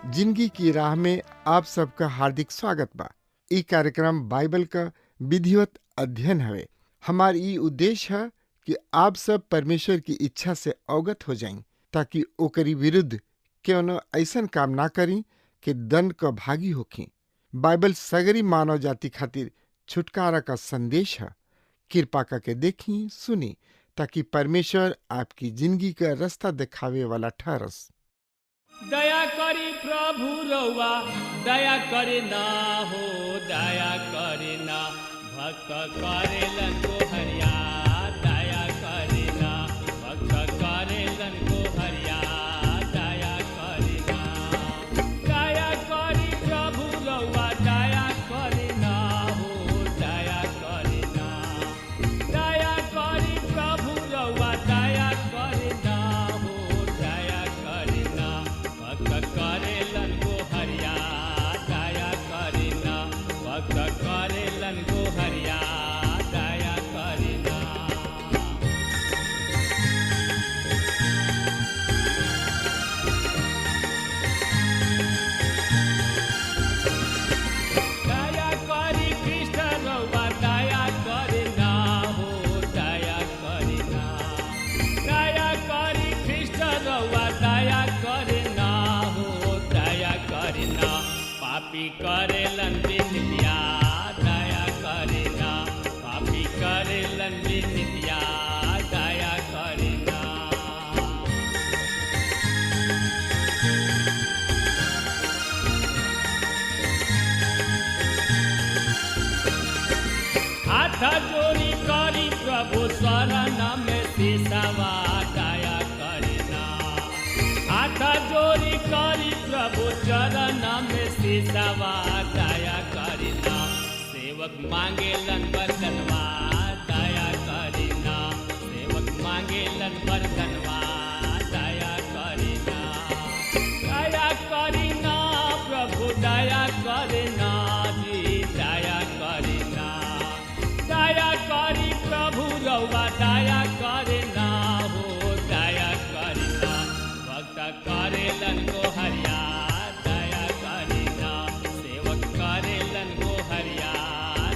जिंदगी की राह में आप सबका हार्दिक स्वागत बा। ई कार्यक्रम बाइबल का विधिवत अध्ययन हवे। हमार ई उद्देश्य है कि आप सब परमेश्वर की इच्छा से अवगत हो जाएं, ताकि ओकरी विरुद्ध क्यों ऐसन काम ना करी कि दंड का भागी होखी। बाइबल सगरी मानव जाति खातिर छुटकारा का संदेश है। कृपा करके देखी सुनी, ताकि परमेश्वर आपकी जिंदगी का रास्ता दिखावे वाला ठहरस। दया करी प्रभु रउआ दया करे ना हो, दया करे ना भक्त करेलन को हरिया, दया करे ना भक्त करेलन को हरिया, दया करे ना। दया करी प्रभु रउआ दया करे ना हो, दया करे ना। दया करी प्रभु रउआ दया करे ना हो, दया करे ना भक्त करेलन को हरिया, दया करे ना भक्त करेलन को हरिया, दया करे ना। दया करी कृष्ण रउआ दया करे ना हो, दया करे ना। दया करी कृष्ण रउआ दया करे ना हो, दया करे ना। पापी करेलन बिनतिया, दया करे ना। पापी करेलन बिनतिया, दया करे ना। हाथ जोड़ी करी प्रभु शरण में सिसवा, दया करे ना। हाथ जोड़ी करी प्रभु चरण में सिसवा, दया करे ना। सेवक मांगेलन बरतनवा, दया करे ना। सेवक मांगेलन बरतनवा, दया करे ना। दया करे ना प्रभु दया करे ना जी, दया करे ना। दया करी प्रभु रउआ दया करे ना हो, दया करे ना भक्त करेलन को हरिया, दया करे ना। सेवक करेलन को हरिया,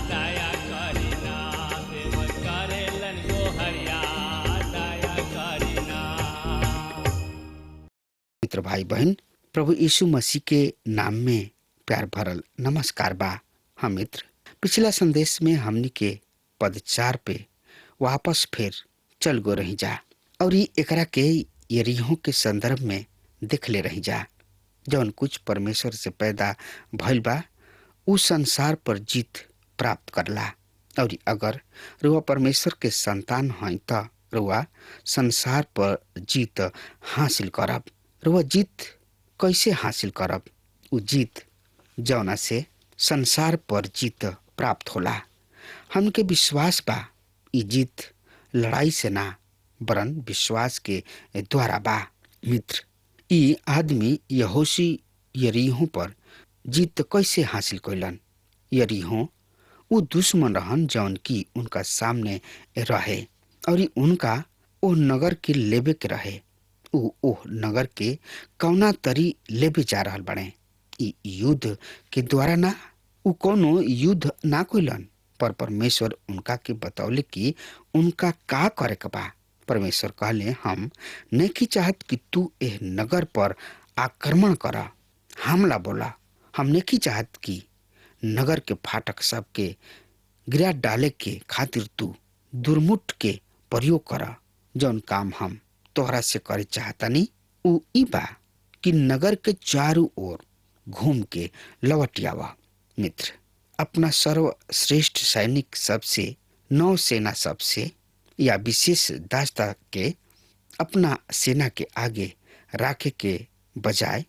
दया करे ना। सेवक करेलन को हरिया, दया करे ना। मित्र भाई बहन, प्रभु यीशु मसीह के नाम में प्यार भरल नमस्कार बा। हम मित्र पिछला संदेश में हमनी के पद 4 पे वापस फिर चल गो रही जा, और ये एकरा के यरीहो के संदर्भ में देख ले रही जा। जौन कुछ परमेश्वर से पैदा भइल बा उ संसार पर जीत प्राप्त करला, और अगर रुआ परमेश्वर के संतान हैं त रुआ संसार पर जीत हासिल करब। रुआ जीत कैसे हासिल करब? उ जीत जौना से संसार पर जीत प्राप्त होला। हमके विश्वास बा ई जीत लड़ाई से ना वरन विश्वास के द्वारा बा। मित्र, ई आदमी यहोशी यरीहो पर जीत कैसे हासिल कैलन? यरीहो उ दुश्मन रहन जौन की उनका सामने रहे, और उनका ओ नगर के लेबे के रहे। उ ओह नगर के कौना तरी लेबे जा रहल बने। ई युद्ध के द्वारा ना, उ कोनो युद्ध ना कैलन, पर परमेश्वर उनका के बतौले कि उनका का करे के बा। परमेश्वर कहले, हम नहीं चाहत कि तू एह नगर पर आक्रमण करा, हमला बोला। हम नहीं चाहत कि नगर के फाटक सब के गिरा डाले के खातिर तू दुर्मुठ के प्रयोग करा। जौन काम हम तोहरा से करे चाहतानी उ ई बा कि नगर के चारों ओर घूम के लौट आवा। मित्र, अपना सर्वश्रेष्ठ सैनिक सबसे, नौसेना सबसे या विशेष दास्ता के अपना सेना के आगे राखे के बजाय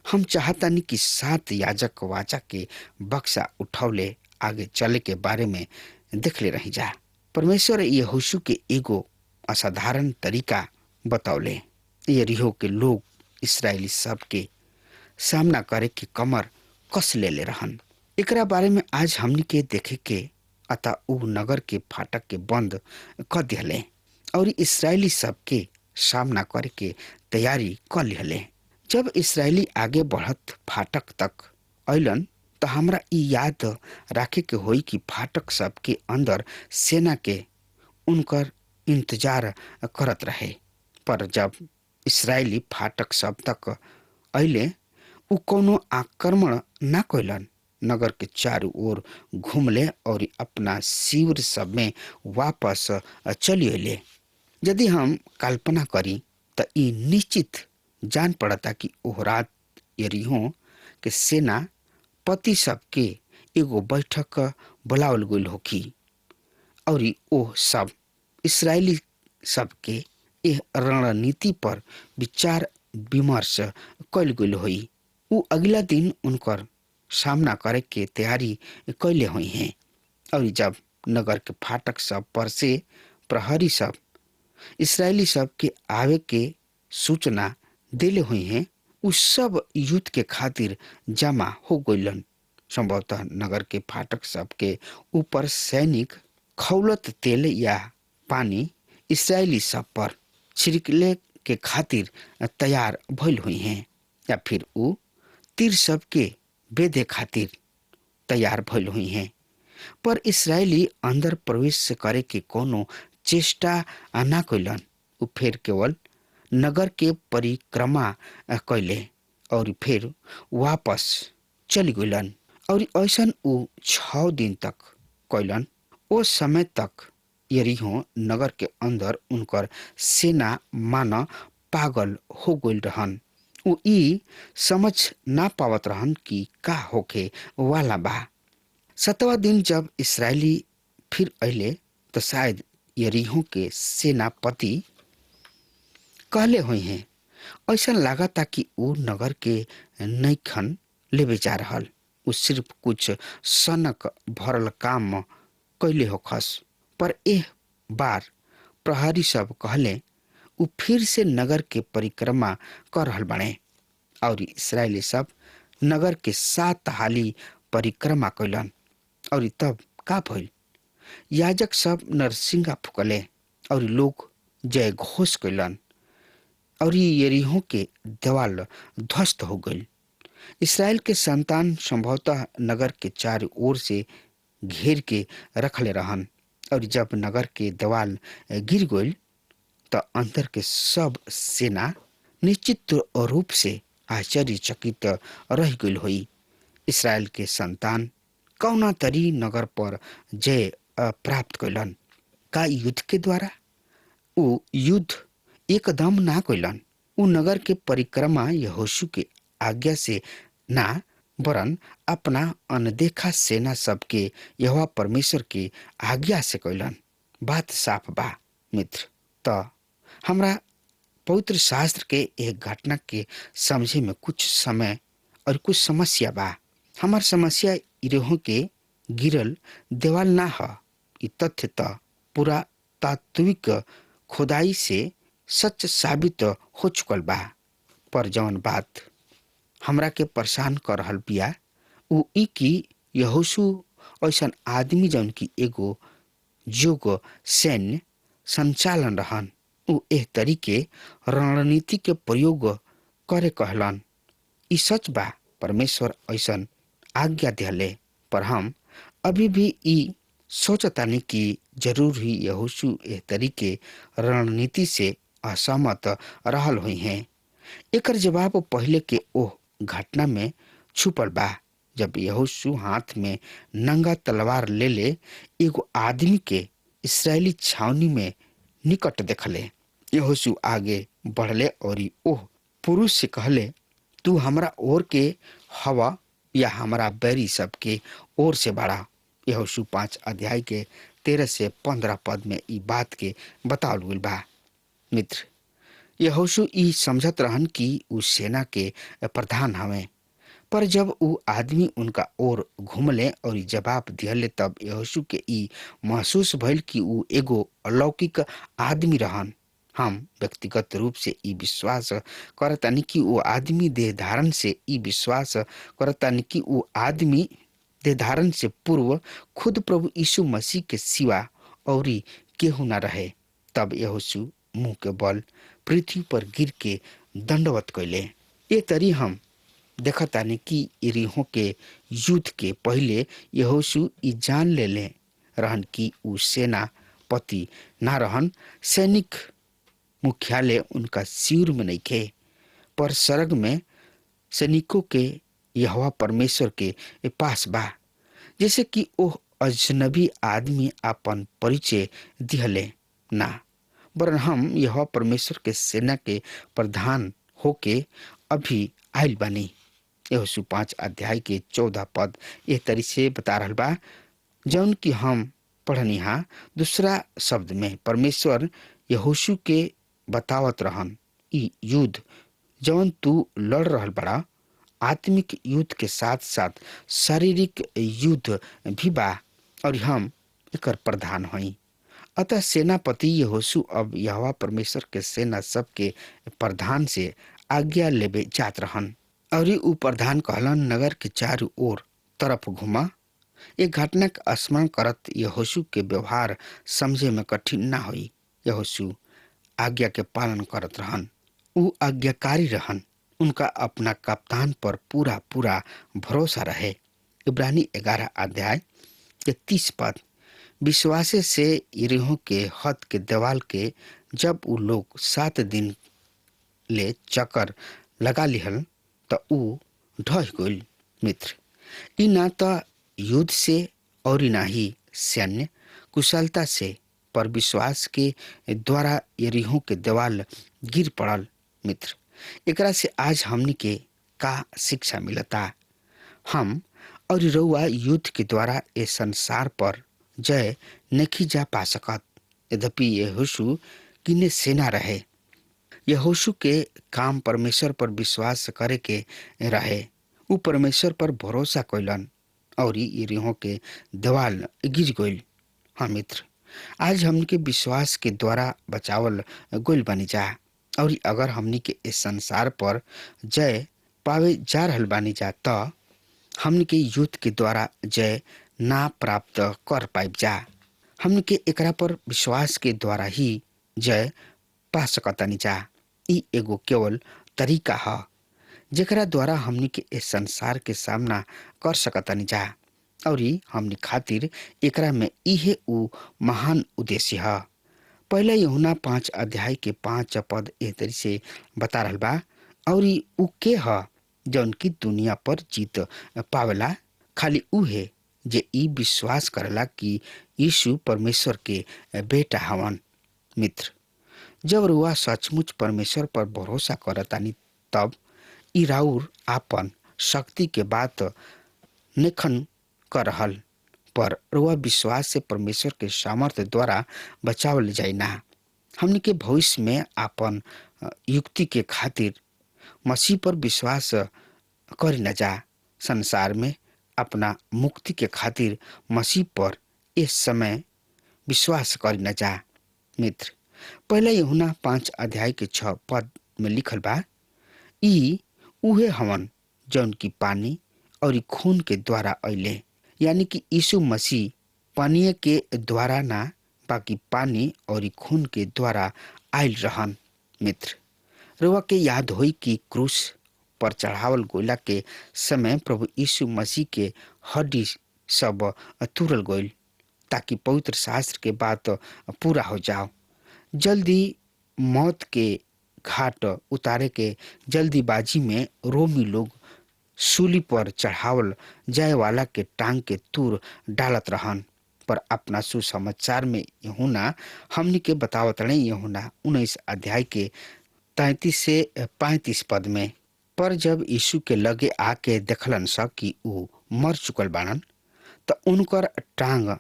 हम चाहतानी कि 7 याजक वाचा के बक्सा उठौले आगे चले के बारे में देखले रही जा। परमेश्वर यहोशू के एगो असाधारण तरीका बतौले। यरीहो के लोग इस्राएली सब के सामना करे के कमर कस ले रहन। एकरा बारे में आज हमनी के देखे के अतः उ नगर के फाटक के बंद कर दिले और इस्राएली सब के सामना करे के तैयारी कर लिहले। जब इस्राएली आगे बढ़त फाटक तक अइलन तो हमरा ई याद राखे के होई कि फाटक सब के अंदर सेना के उनकर इंतजार करत रहे। पर जब इस्राएली फाटक सब तक अइले उ कोनो आक्रमण ना कइलन। नगर के चारों ओर घूमले और अपना शिविर सब में वापस चली अइले। यदि हम कल्पना करी तो ई निश्चित जान पड़ता कि ओह रात यरीहो के सेना पति सब के एगो बैठक बुलावल गइल होखी और ओह सब इस्राएली सब के एह रणनीति पर विचार विमर्श कइल गइल होई। उ अगला दिन उनकर सामना करे के तैयारी कैले हुई हैं और जब नगर के फाटक सब पर से प्रहरी सब इस्राएली सब के आवे के सूचना देले हुई हैं, उस सब युद्ध के खातिर जमा हो गइलन। संभवतः नगर के फाटक सब के ऊपर सैनिक खौलत तेल या पानी इस्राएली सब पर छिड़कले के खातिर तैयार भइल हुई हैं या फिर उ तीर सब के बेदे खातिर तैयार भइल हुई हैं। पर इस्राएली अंदर प्रवेश करे के कोनो चेष्टा ना कइलन। उ फिर केवल नगर के परिक्रमा कैले और फिर वापस चली गइलन और ऐसन उ 6 दिन तक कैलन। ओ समय तक यरीहो नगर के अंदर उनकर सेना माना पागल हो गइल रहन। उ ई समझ ना पावत रहन कि का होके वाला बा। 7वां दिन जब इस्राएली फिर अइले तो शायद यरीहो के सेनापति कहले हुई हैं। ऐसा लागता कि उ नगर के नैखन लेवे जा रहल। उ सिर्फ कुछ सनक भरल काम कैले होखस। पर एह बार प्रहरी सब कहले उ फिर से नगर के परिक्रमा कर रहल बने और इस्राएली सब नगर के 7 हाली परिक्रमा कैलन। और तब का भइल? याजक सब नरसिंगा फुकले और लोग जय घोष कैलन और यरीहो के देवाल ध्वस्त हो गइल। इस्राएल के संतान संभवतः नगर के चारों ओर से घेर के रखले रहन और जब नगर के देवाल गिर गइल तो अंदर के सब सेना निश्चित रूप से आश्चर्यचकित रह गइल हुई। इस्राएल के संतान कौना तरी नगर पर जय प्राप्त कैलन? का युद्ध के द्वारा? उ युद्ध एकदम ना कैलन। उ नगर के परिक्रमा यहोशू के आज्ञा से ना वरन अपना अनदेखा सेना सबके यहोवा परमेश्वर के आज्ञा से कैलन। बात साफ बा मित्र। तो हमरा पवित्र शास्त्र के एक घटना के समझे में कुछ समय और कुछ समस्या बा। हमार समस्या इरेहो के गिरल देवाल ना ह। इ तथ्य त पूरा तात्विक खुदाई से सच साबित हो चुकल बा। पर जौन बात हमरा के परेशान कर रहल बिया उ ई कि यहोशू ऐसन आदमी जौन की एगो जोग सैन्य संचालन रहन। उ एह तरीके रणनीति के प्रयोग करे कहलन। ई सच बा, परमेश्वर ऐसन आज्ञा दिले। पर हम अभी भी ई सोचतानी कि जरूर ही यहोशू एह तरीके रणनीति से असहमत रहल हुई हैं। एकर जवाब पहले के ओह घटना में छुपल बा जब यहोशू हाथ में नंगा तलवार ले ले एगो आदमी के इस्राएली छावनी में निकट देखले। यहोशू आगे बढ़ले और ओह पुरुष से कहले, तू हमरा ओर के हवा या हमारा बैरी सब के ओर से बढ़ा। यहोशू 5 अध्याय के 13 से 15 पद में ई बात के बतावल गइल बा। मित्र, यहोशू ई समझत रहन कि उ सेना के प्रधान हवे, पर जब उ आदमी उनका ओर घूमले और जवाब दिहले तब यहोशू के ई महसूस भइल कि उ एगो अलौकिक आदमी रहन। हम व्यक्तिगत रूप से ई विश्वास करतानी कि वो आदमी देह धारण से ई विश्वास करतानी कि वो आदमी देह धारण से पूर्व खुद प्रभु यीशु मसीह के सिवा और केहू न रहे। तब यहोशू मुंह के बल पृथ्वी पर गिर के दंडवत कैले। ये तरी हम देखतानी कि यरीहो के युद्ध के पहले यहोशू ई जान लेले रहन कि उ सेनापति ना रहन, सैनिक मुख्यालय उनका सिर में नहीं खे, पर स्वर्ग में सैनिकों के यहोवा परमेश्वर के पास बा। जैसे कि ओह अजनबी आदमी अपन परिचय दिहले ना, वरन हम यहोवा परमेश्वर के सेना के प्रधान होके अभी आयल बानी। यहोशू 5 अध्याय के 14 पद एह तरी से बता रहल बा, जौन कि हम पढ़निहा। दूसरा शब्द में परमेश्वर यहोशू के बतावत रहन, ई युद्ध जौन तू लड़ रहल बड़ा आत्मिक युद्ध के साथ साथ शारीरिक युद्ध भी बा और हम एकर प्रधान हई। अतः सेनापति यहोशू अब यहोवा परमेश्वर के सेना सब के प्रधान से आज्ञा लेबे जात रहन और उ प्रधान कहलन, नगर के चारों ओर तरफ घुमा। एक घटना के स्मरण करत यहोशू के व्यवहार समझे में कठिन ना हुई। यहोशू आज्ञा के पालन करत रहन, उ आज्ञाकारी रहन। उनका अपना कप्तान पर पूरा पूरा भरोसा रहे। इब्रानी 11 अध्याय के 30 पद, विश्वासे से यरीहो के हद के दीवाल के जब उ लोग 7 दिन ले चक्कर लगा लिहल त उ ढह गइल। मित्र, ई ना तो युद्ध से और ना ही सैन्य कुशलता से, पर विश्वास के द्वारा यरीहो के दीवाल गिर पड़ल। मित्र, एकरा से आज हमनी के का शिक्षा मिलता? हम और रउआ युद्ध के द्वारा इस संसार पर जय नहीं जा पा सकत। यद्यपि यहोशू किने सेना रहे। यहोशू के काम परमेश्वर पर विश्वास करे के रहे। उ परमेश्वर पर भरोसा कैलन और यरीहो के दीवाल गिर गइल। हाँ मित्र, आज हमनी के विश्वास के द्वारा बचावल गइल बनी जा और अगर हमनी के इस संसार पर जय पावे जा रहल बानी जा त हमनी के युद्ध के द्वारा जय ना प्राप्त कर पाइब जा। हमनी के एकरा पर विश्वास के द्वारा ही जय पा सकतानी जा। ई एगो केवल तरीका है जेकरा द्वारा हमनी के इस संसार के सामना कर सकतानी जा और हमनी खातिर एकरा में इहे उ महान उद्देश्य है। पहला यूहन्ना 5 अध्याय के 5 पद एह तरी से बता रहल बा, और उ के ह जौन की दुनिया पर जीत पावेला, खाली उ है जे ई विश्वास करला कि यीशु परमेश्वर के बेटा हवन। मित्र, जब रुआ सचमुच परमेश्वर पर भरोसा करतानी तब ई राउर आपन शक्ति के बात निखन कर रहल, पर रुआ विश्वास से परमेश्वर के सामर्थ्य द्वारा बचावल जाई ना। हमने के भविष्य में आपन युक्ति के खातिर मसीह पर विश्वास करी न जा। संसार में अपना मुक्ति के खातिर मसीह पर इस समय विश्वास करी न जा। मित्र, पहला यूहन्ना 5 अध्याय के 6 पद में लिखल बा, ई उहे हवन जौन की पानी और खून के द्वारा अइले, यानी कि यीशु मसीह पानी के द्वारा ना बाकी पानी और खून के द्वारा आयल रहन। मित्र, रुआ के याद होई कि क्रूस पर चढ़ावल गोला के समय प्रभु यीशु मसीह के हड्डी सब तुरल गइल ताकि पवित्र शास्त्र के बात पूरा हो जाओ। जल्दी मौत के घाट उतारे के जल्दीबाजी में रोमी लोग सूली पर चढ़ावल जाए वाला के टांग के तूर डालत रहन, पर अपना सुसमाचार में यूहन्ना हमनी के बतावत रहे। यूहन्ना 19 अध्याय के 33 से 35 पद में, पर जब यीशु के लगे आके देखलन सा कि ऊ मर चुकल बानन त उनकर टांग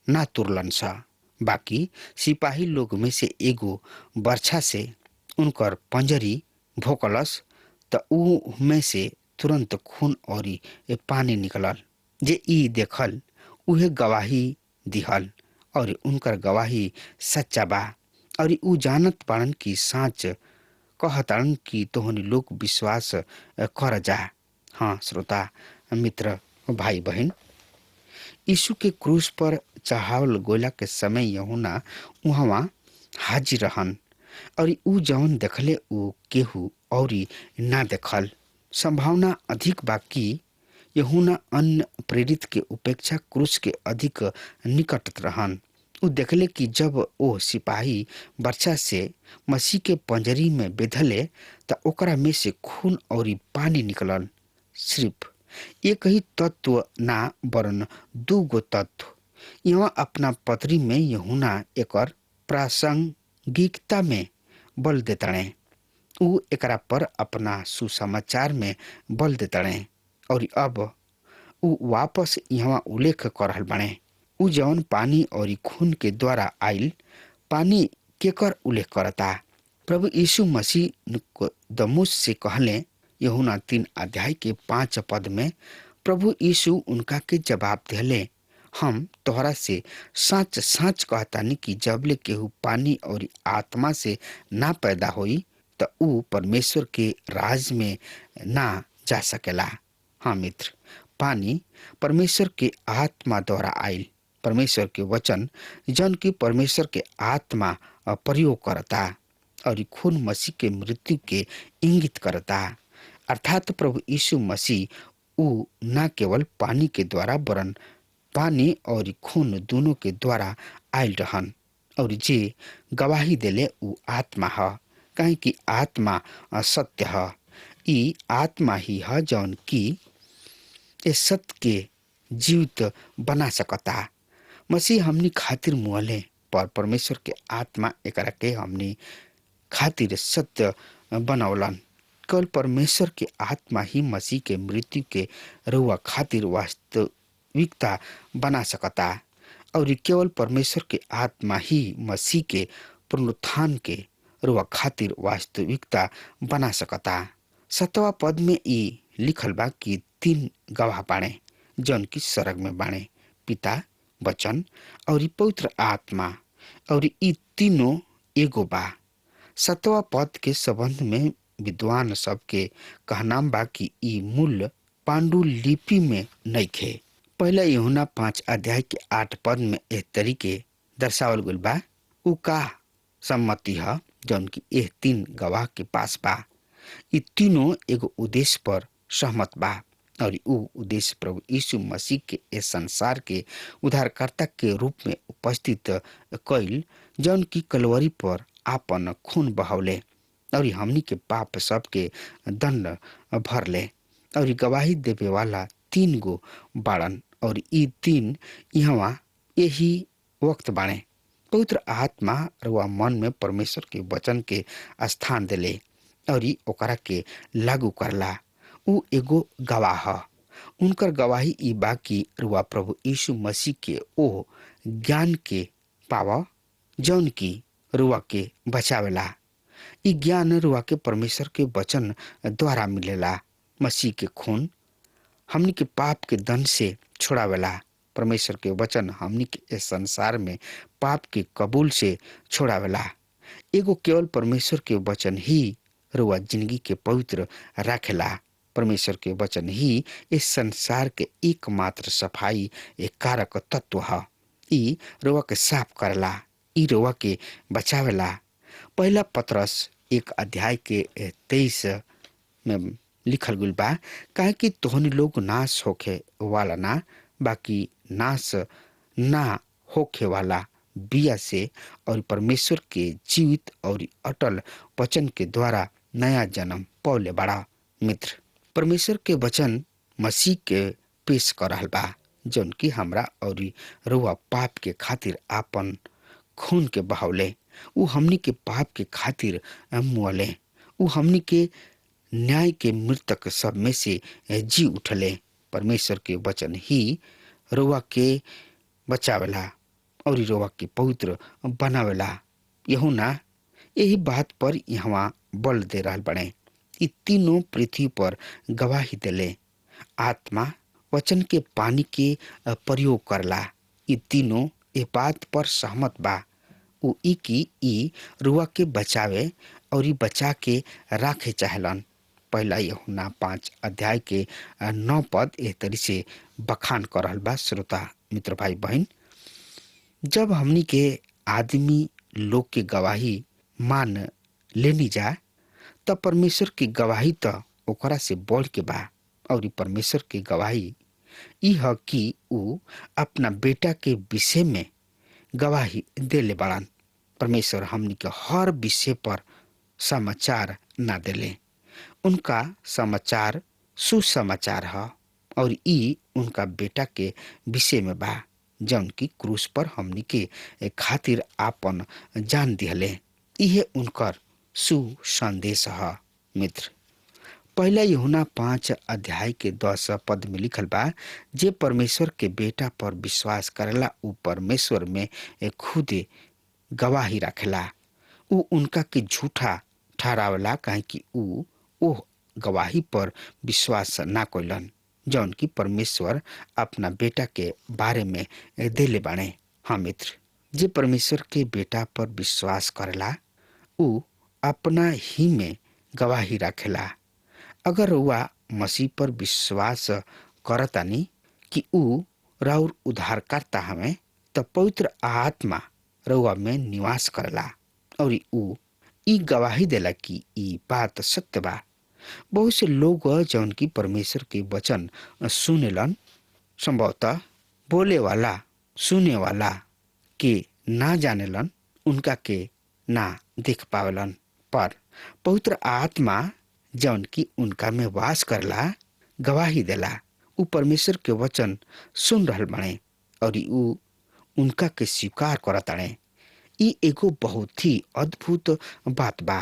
ना तुरलन सा, बाकी सिपाही लोग में से एगो बर्छा से उनकर पंजरी भोकलस त ऊ में से तुरंत खून और पानी निकलल। जे ई देखल उहे गवाही दिहल और उनकर गवाही सच्चा बा और ऊ जानत पाड़न की साँच कहताड़न कि तोहनी लोग विश्वास कर जा। हाँ श्रोता मित्र भाई बहन, यीशु के क्रूस पर चढ़ावल गोला के समय यूहन्ना उहवा हाजिर रहन और ऊ जवन देखले ऊ केहू और ना देखल। संभावना अधिक बा कि यूहन्ना अन्य प्रेरित के उपेक्षा क्रूस के अधिक निकट रहन। ऊ देखले कि जब ओ सिपाही बर्छा से मसीह के पंजरी में बेधले त ओकरा में से खून और पानी निकलल। सिर्फ एक ही तत्व ना वरन दूगो तत्व। यहाँ अपना पत्री में यूहन्ना एकर प्रासंगिकता में बल देताड़े। ऊ एकरा पर अपना सुसमाचार में बल देताड़े और अब ऊ वापस यहाँ उल्लेख कर रहल बाड़े। ऊ जवन पानी और खून के द्वारा आइल पानी केकर उल्लेख करता। प्रभु यीशु मसीह निकोदेमुस से कहले यूहन्ना 3 अध्याय के 5 पद में, प्रभु यीशु उनका के जवाब दिले, हम तोहरा से सच सच कहतानी कि जबले केहू पानी और आत्मा से ना पैदा होई त ऊ परमेश्वर के राज में ना जा सकेला। हाँ मित्र, पानी परमेश्वर के आत्मा द्वारा आइल परमेश्वर के वचन जन की परमेश्वर के आत्मा प्रयोग करता और खून मसीह के मृत्यु के इंगित करता। अर्थात प्रभु यीशु मसीह ऊ न केवल पानी के द्वारा वरन पानी और खून दोनों के द्वारा आयल रहन और जे गवाही देले ऊ आत्मा है, कहे कि आत्मा सत्य है। ई आत्मा ही है जौन की ए सत्य के जीवित बना सकता। मसीह हमनी खातिर मुहले पर परमेश्वर के आत्मा एकरा के हमनी खातिर सत्य बनौलन। केवल परमेश्वर के आत्मा ही मसीह के मृत्यु के रुआ खातिर वास्तविकता बना सकता और केवल परमेश्वर के आत्मा ही मसीह के पुनरुत्थान के रुआ खातिर वास्तविकता बना सकता। 7वां पद में ई लिखल बा कि 3 गवाह बाणे जौन की स्वर्ग में बाणे, पिता, वचन और पवित्र आत्मा, और ई तीनों एगो बा। 7वां पद के संबंध में विद्वान सबके कहनाम बा कि ई मूल पांडुलिपि में नइखे। पहला यूहन्ना 5 अध्याय के 8 पद में एह तरीके दर्शावल गइल बा, ऊ का सम्मति है जौन की एह 3 गवाह के पास बा। ई तीनों एगो उद्देश्य पर सहमत बा और ऊ उद्देश्य प्रभु यीशु मसीह के इस संसार के उद्धारकर्ता के रूप में उपस्थित कइल जौन की कलवरी पर आपन खून बहावले और हमनी के पाप सब के दंड भरले और गवाही देवे वाला 3 गो बाड़न और ई 3 यहाँ यही वक्त बाणे। पवित्र आत्मा रुआ मन में परमेश्वर के वचन के स्थान देले और ओकरा के लागू करला। ऊ एगो गवाह है। उनकर गवाही ई बा कि रुआ प्रभु यीशु मसीह के ओ ज्ञान के पावा जौन की रुआ के बचावेला। ई ज्ञान रुआ के परमेश्वर के वचन द्वारा मिलेला। मसीह के खून हमनी के पाप के दंड से छोड़ावेला। परमेश्वर के वचन हमनी के इस संसार में पाप के कबूल से छोड़ावेला। एगो केवल परमेश्वर के वचन ही रुआ जिंदगी के पवित्र राखेला। परमेश्वर के वचन ही इस संसार के एकमात्र सफाई एक कारक तत्व है। ई रुआ के साफ करला, ई रुआ के बचावेला। पहला पत्रस 1 अध्याय के 23 में लिखल गइल बा, काहे कि तोहनी लोग नाश होखे वाला ना बाकी नाश ना होखे वाला बिया से और परमेश्वर के जीवित और अटल वचन के द्वारा नया जन्म पौले बड़ा। मित्र, परमेश्वर के वचन मसीह के पेश कर रहल बा जौन की हमरा और रुआ पाप के खातिर आपन खून के बहावले। ऊ हमनी के पाप के खातिर मुअले। ऊ हमनी के न्याय के मृतक सब में से जी उठले। परमेश्वर के वचन ही रुआ के बचावेला और रुआ के पवित्र बनावेला। यूहन्ना यही बात पर यहाँ बल दे रहल बने। ई तीनों पृथ्वी पर गवाही देले। आत्मा वचन के पानी के प्रयोग करला। ई तीनों ए बात पर सहमत बा उ ई की ई रुआ के बचावे और ई बचा के राखे चाहलन। पहला यूहन्ना 5 अध्याय के 9 पद एह तरी से बखान कर रहल बा। श्रोता मित्र भाई बहन, जब हमनी के आदमी लोग के गवाही मान लेनी जा तब परमेश्वर की गवाही तो ओकरा से बढ़ के बा। और ई परमेश्वर की गवाही ई ह कि उ अपना बेटा के विषय में गवाही देले बाड़न। परमेश्वर हमनी के हर विषय पर समाचार ना देले। उनका समाचार सुसमाचार है और ई उनका बेटा के विषय में बा जौन की क्रूस पर हमनी के खातिर आपन जान दिहले। इहे उनकर सुसंदेश है। मित्र, पहला यूहन्ना 5 अध्याय के 10 पद में लिखल बा, जे परमेश्वर के बेटा पर विश्वास करेला उ परमेश्वर में खुद गवाही रखेला। उ उनका के झूठा ठहरावला काहे कि उ ओह गवाही पर विश्वास ना कइलन जौन की परमेश्वर अपना बेटा के बारे में देले बाणे। हाँ मित्र, जे परमेश्वर के बेटा पर विश्वास करेला उ अपना ही में गवाही रखेला। अगर रउआ मसीह पर विश्वास करतानी कि उ राउर उद्धारकर्ता हमें, तब पवित्र आत्मा रउआ में निवास करला और उ ई गवाही देला कि ई बात सत्य बा। बहुत से लोग जौन की परमेश्वर के वचन सुनेलन, संभवतः बोले वाला सुने वाला के ना जानेलन, उनका के ना देख पावेलन, पर पवित्र आत्मा जौन की उनका में वास करला गवाही देला। उ परमेश्वर के वचन सुन रहल बने और उ उनका के स्वीकार करताड़े। ई एगो बहुत ही अद्भुत बात बा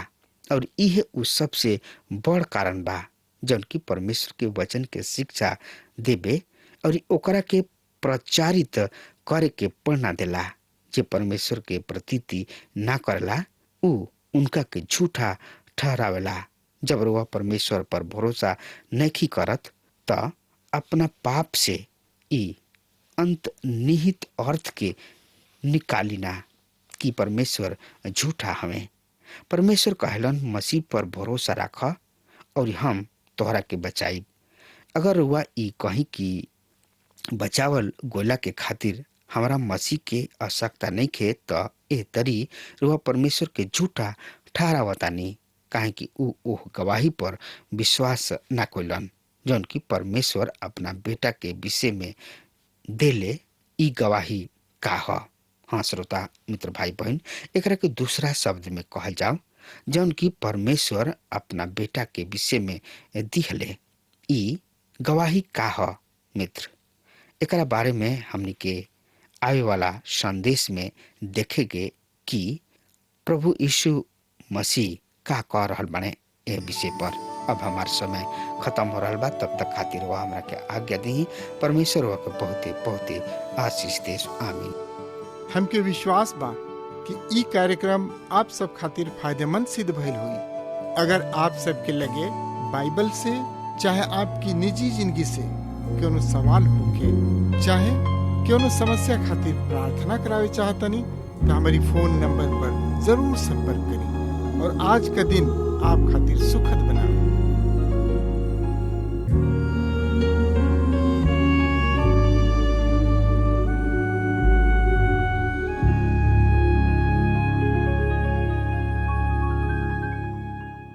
और इहे उ सबसे बड़ कारण बा जौन की परमेश्वर के वचन के शिक्षा देबे और ओकरा के प्रचारित करे के प्रेरणा देला। जे परमेश्वर के प्रतीति ना करला उ उनका के झूठा ठहरावेला। जब वह परमेश्वर पर भरोसा नहीं करत त अपना पाप से ई अंतर्निहित अर्थ के निकालिना कि परमेश्वर झूठा हमें। परमेश्वर कहलन, मसीह पर भरोसा रख और हम तोहरा के बचाई। अगर वह ई कहीं कि बचावल गोला के खातिर हमारा मसीह के आवश्यकता नहीं खे तो ए तरी वह परमेश्वर के झूठा ठहरावतानी काहे कि उ ओह गवाही पर विश्वास ना कइलन जौन की परमेश्वर अपना बेटा के विषय में देले। ई गवाही का ह? हाँ श्रोता मित्र भाई बहन, एकरा के दूसरा शब्द में कहल जाओ जौन की परमेश्वर अपना बेटा के विषय में दिहले। ई गवाही का ह मित्र? एकरा बारे में हमनी के आवे वाला संदेश में देखेंगे कि प्रभु यीशु मसीह का कह रहल बने ए विषय पर। अब हमार समय खत्म हो रहा बा, तब तक खातिर वह हमरा के आज्ञा दी। परमेश्वर वह के बहुते बहुते आशीष देश। आमीन। हमके विश्वास बा कि ई कार्यक्रम आप सब खातिर फायदेमंद सिद्ध भइल हुई। अगर आप सबके लगे बाइबल से चाहे आपकी निजी जिंदगी से कोनो सवाल होके चाहे कोनो समस्या खातिर प्रार्थना करावे चाहतनी तो हमारी फोन नंबर पर जरूर संपर्क करें और आज का दिन आप खातिर सुखद